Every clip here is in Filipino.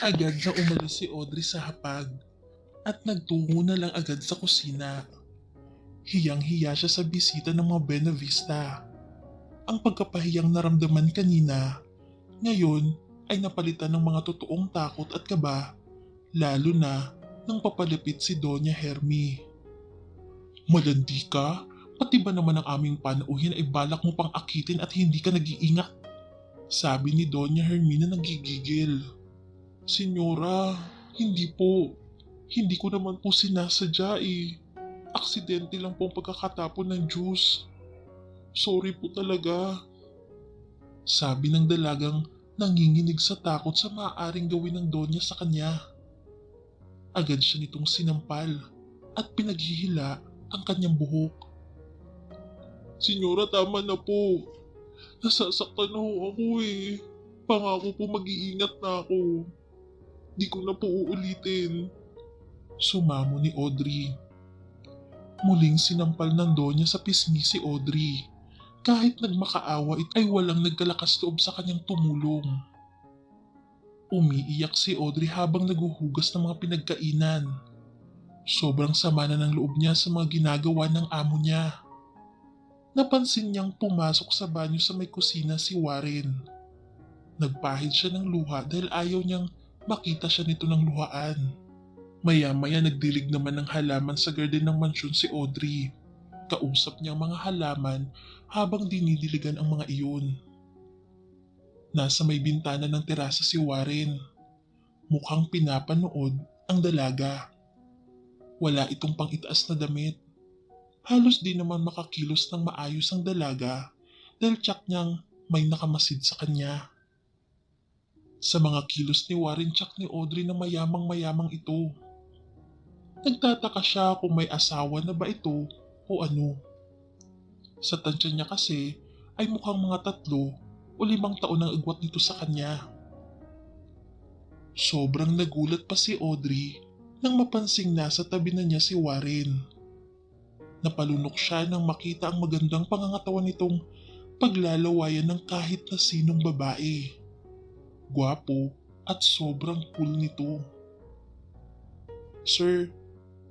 Agad na umalis si Audrey sa hapag at nagtungo na lang agad sa kusina. Hiyang-hiya siya sa bisita ng mga Buena Vista. Ang pagkapahiyang naramdaman kanina, ngayon ay napalitan ng mga totoong takot at kaba, lalo na nang papalapit si Doña Hermi. Malandi ka? Pati ba naman ang aming panauhin ay balak mo pang akitin at hindi ka nag-iingat? Sabi ni Doña Hermina nagigigil. Senyora, hindi po. Hindi ko naman po sinasadya eh. Aksidente lang po ang pagkakatapon ng juice. Sorry po talaga. Sabi ng dalagang nanginginig sa takot sa maaaring gawin ng Donya sa kanya. Agad siya nitong sinampal at pinaghihila ang kanyang buhok. Senyora, tama na po. Nasasaktan na ho ako eh. Pangako po mag-iingat na ako. Di ko na po uulitin. Sumamo ni Audrey. Muling sinampal ng Donya sa pisngi si Audrey. Kahit nagmakaawa ay walang nagkalakas loob sa kanyang tumulong. Umiiyak si Audrey habang naguhugas ng mga pinagkainan. Sobrang sama na ng loob niya sa mga ginagawa ng amo niya. Napansin niyang pumasok sa banyo sa may kusina si Warren. Nagpahid siya ng luha dahil ayaw niyang makita siya nito ng luhaan. Maya-maya nagdilig naman ng halaman sa garden ng mansyon si Audrey. Kausap niya ang mga halaman habang dinidiligan ang mga iyon. Nasa may bintana ng terasa si Warren. Mukhang pinapanood ang dalaga. Wala itong pang-itaas na damit. Halos di naman makakilos ng maayos ang dalaga dahil tsak niyang may nakamasid sa kanya. Sa mga kilos ni Warren tsak ni Audrey na mayamang-mayamang ito. Nagtataka siya kung may asawa na ba ito o ano. Sa tansya niya kasi ay mukhang mga 3 o 5 taon ang agwat nito sa kanya. Sobrang nagulat pa si Audrey nang mapansing nasa tabi na niya si Warren. Napalunok siya nang makita ang magandang pangangatawan nitong paglalawayan ng kahit na sinong babae. Gwapo at sobrang cool nito. Sir,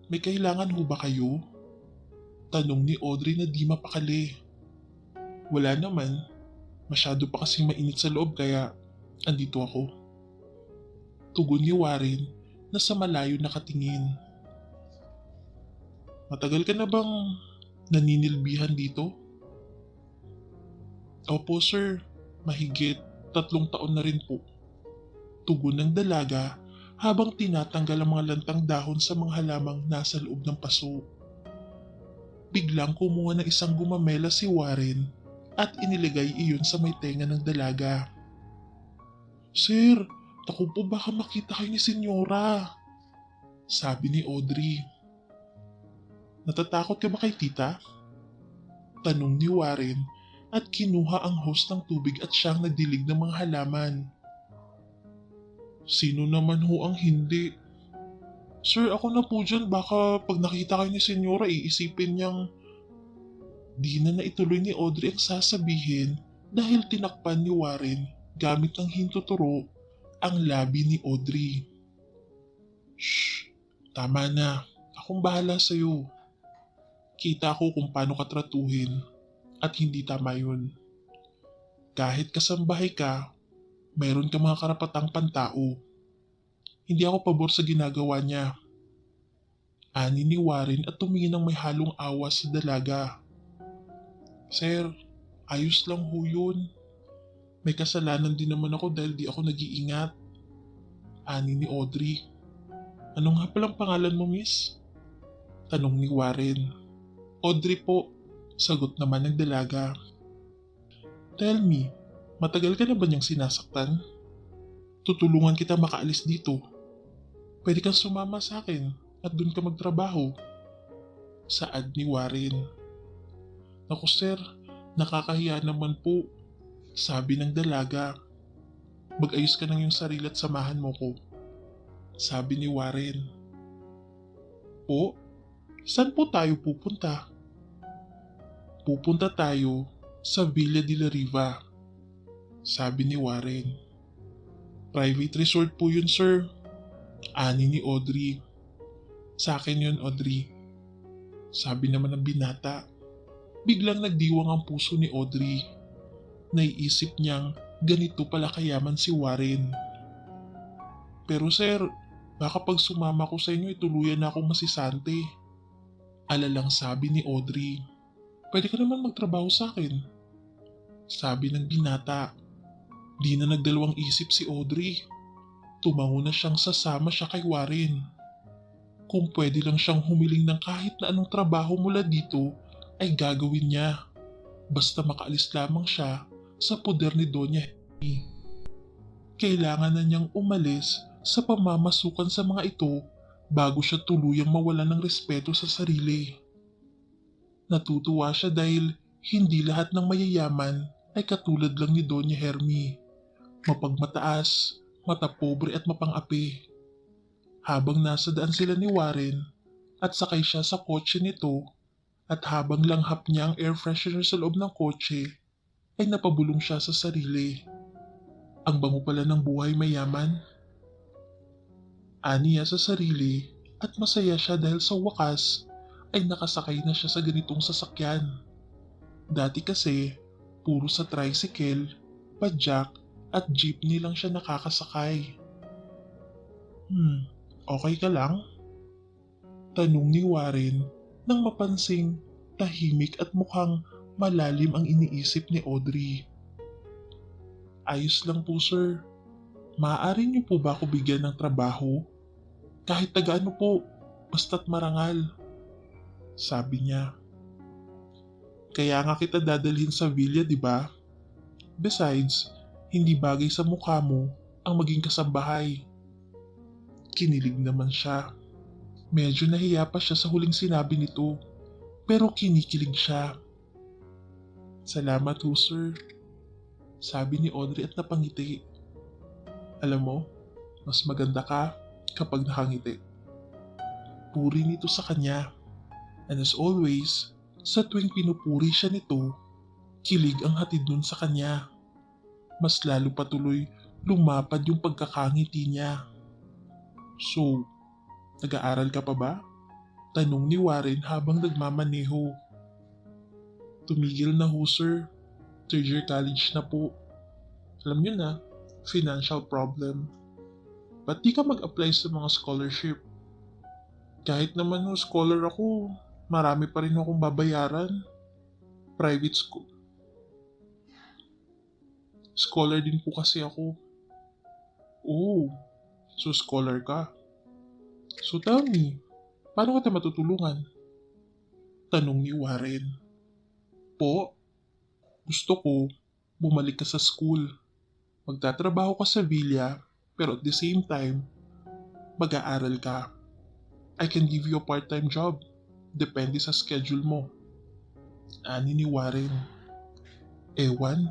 may kailangan ho ba kayo? Tanong ni Audrey na di mapakali. Wala naman. Masyado pa kasing mainit sa loob kaya andito ako. Tugon ni Warren na sa malayo nakatingin. Matagal ka na bang naninilbihan dito? Opo sir, mahigit 3 taon na rin po. Tugon ng dalaga habang tinatanggal ang mga lantang dahon sa mga halamang nasa loob ng paso. Biglang kumuha ng isang gumamela si Warren at inilagay iyon sa may tenga ng dalaga. Sir, naku po baka makita kayo ni Senyora, sabi ni Audrey. Natatakot ka ba kay tita? Tanong ni Warren at kinuha ang hose ng tubig at siyang nagdilig ng mga halaman. Sino naman ho ang hindi? Sir, ako na po dyan. Baka pag nakita kayo ni Senyora, iisipin niyang di na naituloy ni Audrey ang sasabihin dahil tinakpan ni Warren gamit ng hintuturo ang labi ni Audrey. Shh! Tama na. Akong bahala sa'yo. Kita ko kung paano ka tratuhin at hindi tama yun. Kahit kasambahay ka, mayroon ka mga karapatang pantao. Hindi ako pabor sa ginagawa niya. Ani ni Warren at tumingin ng may halong awa sa dalaga. Sir, ayos lang ho yun. May kasalanan din naman ako dahil di ako nag-iingat. Ani ni Audrey. Ano nga palang pangalan mo, miss? Tanong ni Warren. Audrey po, sagot naman ng dalaga. Tell me, matagal ka na ba niyang sinasaktan? Tutulungan kita makaalis dito. Pwede kang sumama sa akin at dun ka magtrabaho. Saad ni Warren. Naku sir, nakakahiya naman po, sabi ng dalaga. Mag-ayos ka ng iyong sarili at samahan mo ko, sabi ni Warren. Po, saan po tayo pupunta? Pupunta tayo sa Villa de la Riva, sabi ni Warren. Private resort po yun, sir. Ani ni Audrey. Sa akin yun, Audrey. Sabi naman ng binata. Biglang nagdiwang ang puso ni Audrey. Naiisip niyang ganito pala kayaman si Warren. Pero sir, baka pag sumama ko sa inyo tuluyan na akong masisante. Alalang sabi ni Audrey. Pwede ka naman magtrabaho sa akin. Sabi ng binata. Di na nagdalawang isip si Audrey. Tumango na siyang sasama siya kay Warren. Kung pwede lang siyang humiling ng kahit na anong trabaho mula dito, ay gagawin niya. Basta makaalis lamang siya sa poder ni Doña Henny. Kailangan na niyang umalis sa pamamasukan sa mga ito bago siya tuluyang mawalan ng respeto sa sarili. Natutuwa siya dahil hindi lahat ng mayayaman ay katulad lang ni Doña Hermy. Mapagmataas, matapobre at mapang-api. Habang nasa daan sila ni Warren at sakay siya sa kotse nito at habang langhap niya ang air freshener sa loob ng kotse ay napabulong siya sa sarili. Ang bango pala ng buhay mayaman. Aniya sa sarili at masaya siya dahil sa wakas ay nakasakay na siya sa ganitong sasakyan. Dati kasi puro sa tricycle, padjak at jeepney lang siya nakakasakay. Okay ka lang? Tanong ni Warren nang mapansing tahimik at mukhang malalim ang iniisip ni Audrey. Ayos lang po sir. Maaari niyo po ba ako bigyan ng trabaho? Kahit taga-ano po, basta't marangal. Sabi niya. Kaya nga kita dadalhin sa villa, di ba? Besides, hindi bagay sa mukha mo ang maging kasambahay. Kinilig naman siya. Medyo nahiya pa siya sa huling sinabi nito, pero kinikilig siya. Salamat ho sir, sabi ni Audrey at napangiti. Alam mo, mas maganda ka kapag nakangiti. Puri nito sa kanya. And as always, sa tuwing pinupuri siya nito, kilig ang hatid nun sa kanya. Mas lalo patuloy lumapad yung pagkakangiti niya. So, nag-aaral ka pa ba? Tanong ni Warren habang nagmamaneho. Tumigil na ho sir. Third year college na po. Alam niyo na, financial problem. Ba't di ka mag-apply sa mga scholarship? Kahit naman ho scholar ako, marami pa rin akong babayaran. Private school. Scholar din po kasi ako. Oh, so scholar ka. So tell me, paano kita matutulungan? Tanong ni Warren. Po, gusto ko bumalik ka sa school. Magtatrabaho ka sa villa, pero at the same time, mag-aaral ka. I can give you a part-time job. Depende sa schedule mo. Ani ni Warren. Ewan,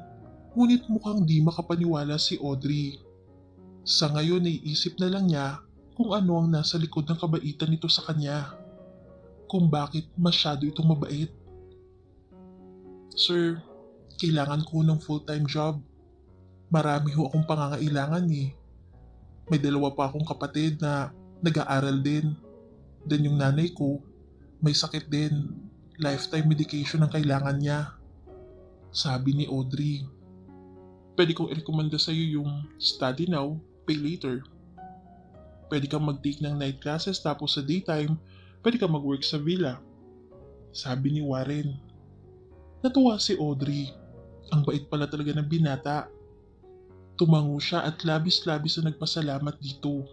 ngunit mukhang di makapaniwala si Audrey. Sa ngayon ay isip na lang niya kung ano ang nasa likod ng kabaitan nito sa kanya. Kung bakit masyado itong mabait. Sir, kailangan ko ng full-time job. Marami ho akong pangangailangan eh. May dalawa pa akong kapatid na nag-aaral din. Then yung nanay ko, may sakit din. Lifetime medication ang kailangan niya. Sabi ni Audrey. Pwede kong i-recommenda sa'yo yung study now, pay later. Pwede kang mag-take ng night classes tapos sa daytime, pwede kang mag-work sa villa. Sabi ni Warren. Natuwa si Audrey. Ang bait pala talaga ng binata. Tumango siya at labis-labis na nagpasalamat dito.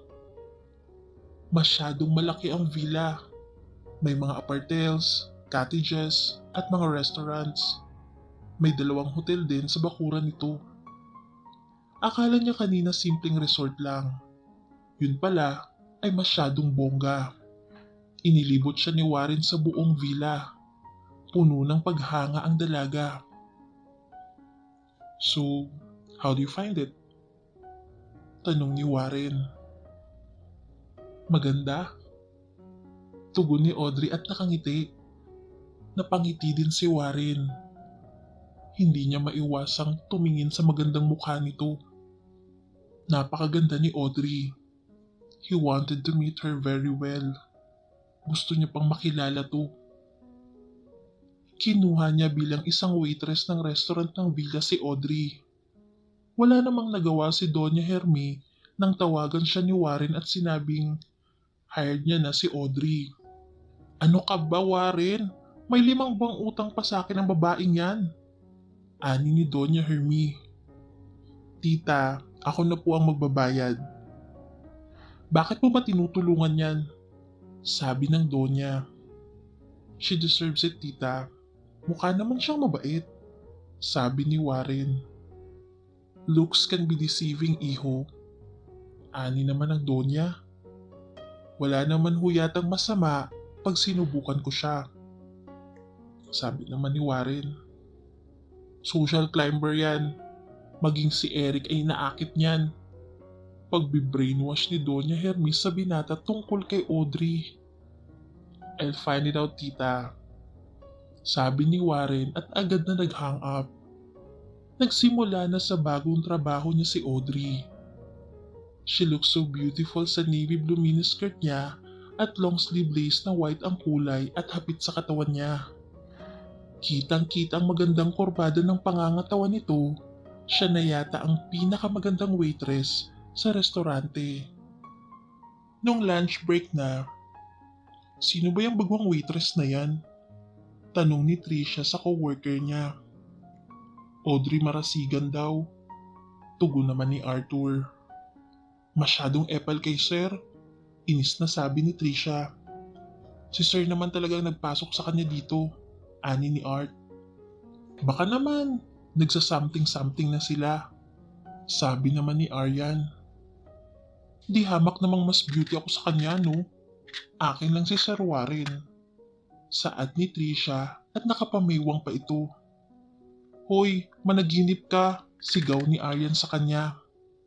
Masyadong malaki ang villa. May mga apartels, cottages, at mga restaurants. May 2 hotel din sa bakuran nito. Akala niya kanina simpleng resort lang. Yun pala ay masyadong bongga. Inilibot siya ni Warren sa buong villa. Puno ng paghanga ang dalaga. So, how do you find it? Tanong ni Warren. Maganda. Tugon ni Audrey at nakangiti. Napangiti din si Warren. Hindi niya maiwasang tumingin sa magandang mukha nito. Napakaganda ni Audrey. He wanted to meet her very well. Gusto niya pang makilala to. Kinuha niya bilang isang waitress ng restaurant ng villa si Audrey. Wala namang nagawa si Doña Hermie nang tawagan siya ni Warren at sinabing hired niya na si Audrey. Ano ka ba, Warren? May 5 buwang utang pa sa akin ang babaeng yan. Ani ni Doña Hermie. Tita, ako na po ang magbabayad. Bakit mo ba tinutulungan yan? Sabi ng Donya. She deserves it, tita. Mukha naman siyang mabait. Sabi ni Warren. Looks can be deceiving, iho. Ani naman ng Donya. Wala naman ho yatang masama pag sinubukan ko siya. Sabi naman ni Warren. Social climber yan. Maging si Eric ay naakit niyan. Pagbi-brainwash ni Doña Hermes sa binata tungkol kay Audrey. I'll find it out, tita. Sabi ni Warren at agad na nag-hang up. Nagsimula na sa bagong trabaho niya si Audrey. She looks so beautiful sa navy blue miniskirt niya at long sleeve lace na white ang kulay at hapit sa katawan niya. Kitang-kita ang magandang kurbada ng pangangatawan nito. Siya na yata ang pinakamagandang waitress sa restaurante. Nung lunch break na, sino ba yung bagwang waitress na yan? Tanong ni Tricia sa coworker niya. Audrey Marasigan daw. Tugon naman ni Arthur. Masyadong epal kay Sir. Inis na sabi ni Tricia. Si Sir naman talagang nagpasok sa kanya dito. Ani ni Art. Baka naman, nagsa-something-something na sila. Sabi naman ni Aryan. Di hamak namang mas beauty ako sa kanya, no? Akin lang si Sir Warren. Saad ni Tricia at nakapamiwang pa ito. Hoy, managinip ka, sigaw ni Aryan sa kanya.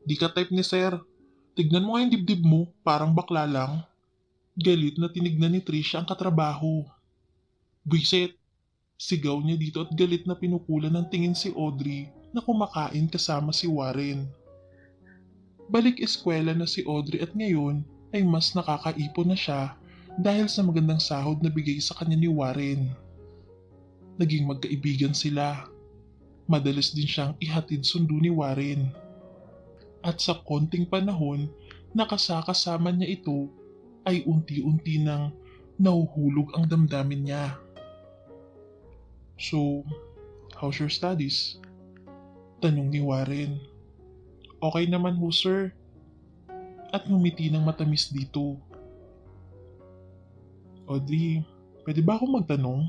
Di ka type ni Sir. Tignan mo nga yung dibdib mo, parang bakla lang. Galit na tinignan ni Tricia ang katrabaho. Buisit, sigaw niya dito at galit na pinukulan ng tingin si Audrey na kumakain kasama si Warren. Balik eskwela na si Audrey at ngayon ay mas nakakaipon na siya dahil sa magandang sahod na bigay sa kanya ni Warren. Naging magkaibigan sila. Madalas din siyang ihatid sundo ni Warren. At sa konting panahon na kasakasama niya ito ay unti-unti nang nahuhulog ang damdamin niya. So, how's your studies? Tanong ni Warren. Okay naman ho, sir. At ngumiti ng matamis dito. Audrey, pwede ba akong magtanong?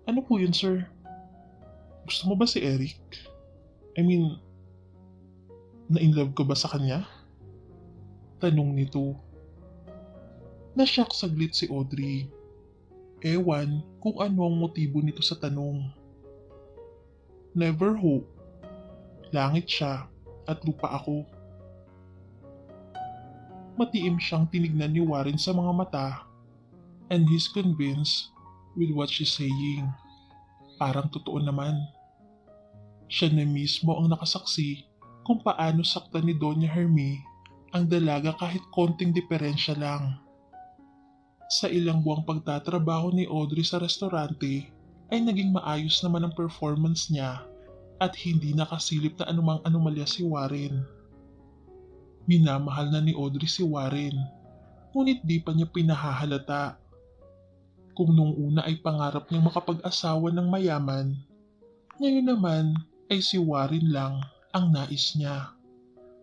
Ano po yun, sir? Gusto mo ba si Eric? I mean, na-inlove ko ba sa kanya? Tanong nito. Nashock saglit si Audrey. Ewan kung ano ang motibo nito sa tanong. Never ho. Langit siya at lupa ako. Matiim siyang tinignan ni Warren sa mga mata and he's convinced with what she's saying. Parang totoo naman. Siya na mismo ang nakasaksi kung paano saktan ni Doña Hermie ang dalaga kahit konting diferensya lang. Sa ilang buwang pagtatrabaho ni Audrey sa restaurante ay naging maayos naman ang performance niya at hindi nakasilip na anumang anomalya si Warren. Minamahal na ni Audrey si Warren, ngunit di pa niya pinahahalata. Kung nung una ay pangarap niyang makapag-asawa ng mayaman, ngayon naman ay si Warren lang ang nais niya.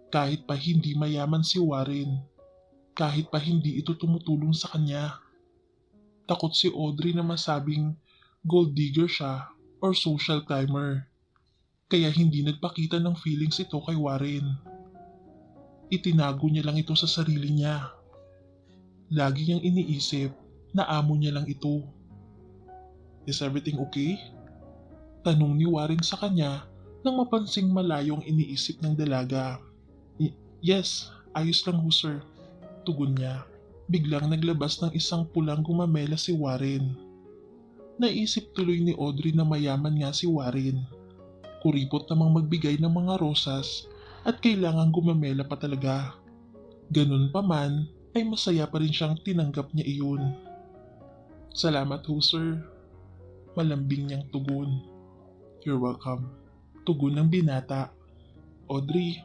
Kahit pa hindi mayaman si Warren, kahit pa hindi ito tumutulong sa kanya. Takot si Audrey na masabing gold digger siya or social climber. Kaya hindi nagpakita ng feelings ito kay Warren. Itinago niya lang ito sa sarili niya. Lagi niyang iniisip na amo niya lang ito. Is everything okay? Tanong ni Warren sa kanya nang mapansing malayo ang iniisip ng dalaga. Yes, ayos lang ho, sir. Tugon niya. Biglang naglabas ng isang pulang gumamela si Warren. Naisip tuloy ni Audrey na mayaman nga si Warren. Kuripot namang magbigay ng mga rosas at kailangang gumamela pa talaga. Ganun pa man, ay masaya pa rin siyang tinanggap niya iyon. Salamat ho sir, malambing niyang tugon. You're welcome, tugon ng binata. Audrey,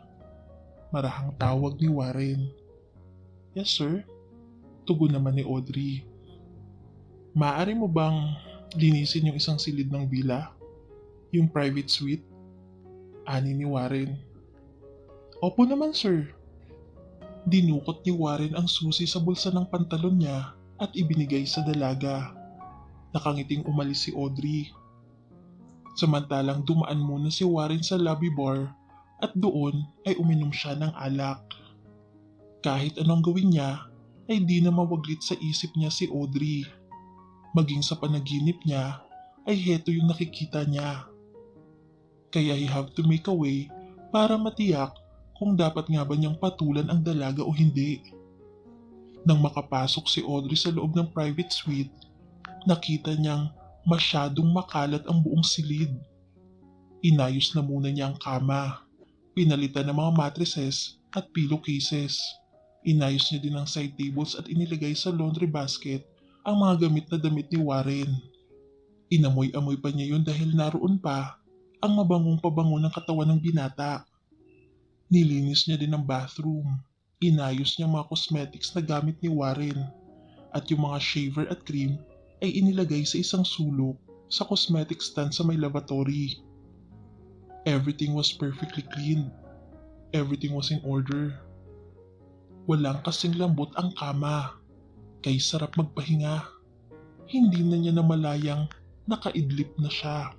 marahang tawag ni Warren. Yes sir, tugon naman ni Audrey. Maaari mo bang linisin yung isang silid ng villa? Yung private suite? Ani ni Warren. Opo naman sir. Dinukot ni Warren ang susi sa bulsa ng pantalon niya at ibinigay sa dalaga. Nakangiting umalis si Audrey. Samantalang dumaan muna si Warren sa lobby bar at doon ay uminom siya ng alak. Kahit anong gawin niya ay di na mawaglit sa isip niya si Audrey. Maging sa panaginip niya ay heto yung nakikita niya. Kaya he have to make a way para matiyak kung dapat nga ba niyang patulan ang dalaga o hindi. Nang makapasok si Audrey sa loob ng private suite, nakita niyang masyadong makalat ang buong silid. Inayos na muna niya ang kama, pinalitan ng mga mattresses at pillowcases. Inayos niya din ang side tables at inilagay sa laundry basket ang mga gamit na damit ni Warren. Inamoy-amoy pa niya yun dahil naroon pa ang mabangong pabango ng katawan ng binata. Nilinis niya din ang bathroom. Inayos niya mga cosmetics na gamit ni Warren at yung mga shaver at cream ay inilagay sa isang sulok sa cosmetic stand sa may lavatory. Everything was perfectly clean. Everything was in order. Walang kasing lambot ang kama. Kay sarap magpahinga. Hindi na niya namalayang nakaidlip na siya.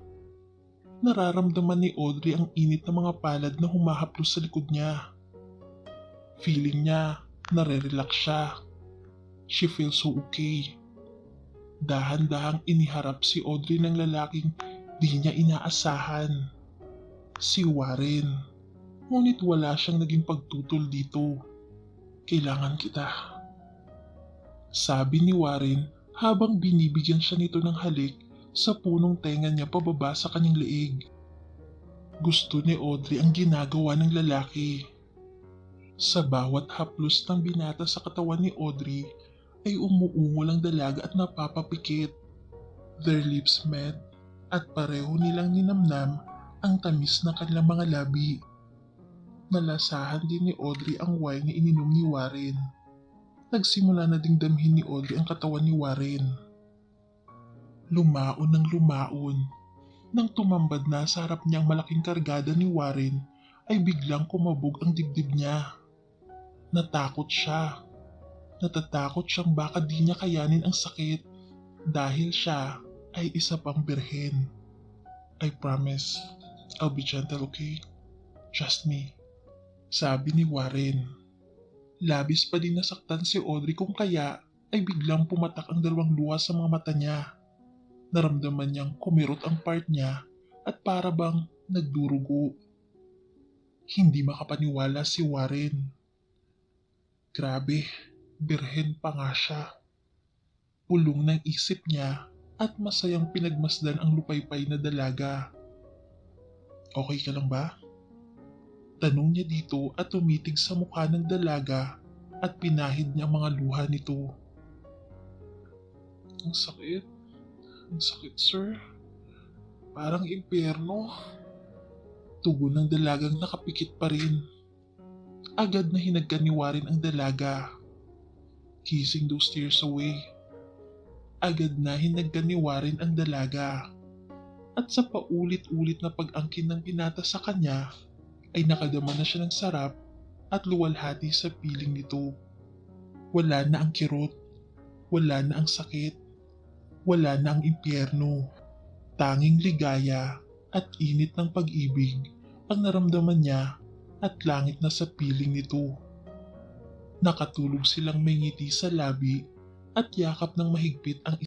Nararamdaman ni Audrey ang init ng mga palad na humahaplos sa likod niya. Feeling niya nare-relax siya. She feels so okay. Dahan-dahang iniharap si Audrey ng lalaking di niya inaasahan. Si Warren. Ngunit wala siyang naging pagtutol dito. Kailangan kita. Sabi ni Warren habang binibigyan siya nito ng halik sa punong tenga niya pababa sa kanyang leeg. Gusto ni Audrey ang ginagawa ng lalaki. Sa bawat haplos ng binata sa katawan ni Audrey ay umuungol ang dalaga at napapapikit. Their lips met at pareho nilang ninamnam ang tamis ng kanilang mga labi. Nalasahan din ni Audrey ang wine na ininom ni Warren. Nagsimula na ding damhin ni Audrey ang katawan ni Warren. Lumaon ng lumaon. Nang tumambad na sa harap niyang malaking kargada ni Warren, ay biglang kumabog ang dibdib niya. Natakot siya. Natatakot siyang baka di niya kayanin ang sakit dahil siya ay isa pang birhen. I promise, I'll be gentle, okay? Trust me. Sabi ni Warren. Labis pa din nasaktan si Audrey kung kaya ay biglang pumatak ang dalawang luha sa mga mata niya. Naramdaman niyang kumirot ang part niya at para bang nagdurugo. Hindi makapaniwala si Warren. Grabe, birhen pa nga siya. Pulong ng isip niya at masayang pinagmasdan ang lupaypay na dalaga. Okay ka lang ba? Tanong niya dito at tumitig sa mukha ng dalaga at pinahid niya ang mga luha nito. Ang sakit. Ang sakit, sir. Parang impyerno. Tugon ng dalagang nakapikit pa rin. Agad na hinagkan ni Warren ang dalaga. Kissing those tears away. Agad na hinagkan ni Warren ang dalaga. At sa paulit-ulit na pag-angkin ng binata sa kanya, ay nakadama na siya ng sarap at luwalhati sa piling nito. Wala na ang kirot, wala na ang sakit, wala na ang impyerno. Tanging ligaya at init ng pag-ibig ang naramdaman niya at langit na sa piling nito. Nakatulog silang may ngiti sa labi at yakap ng mahigpit ang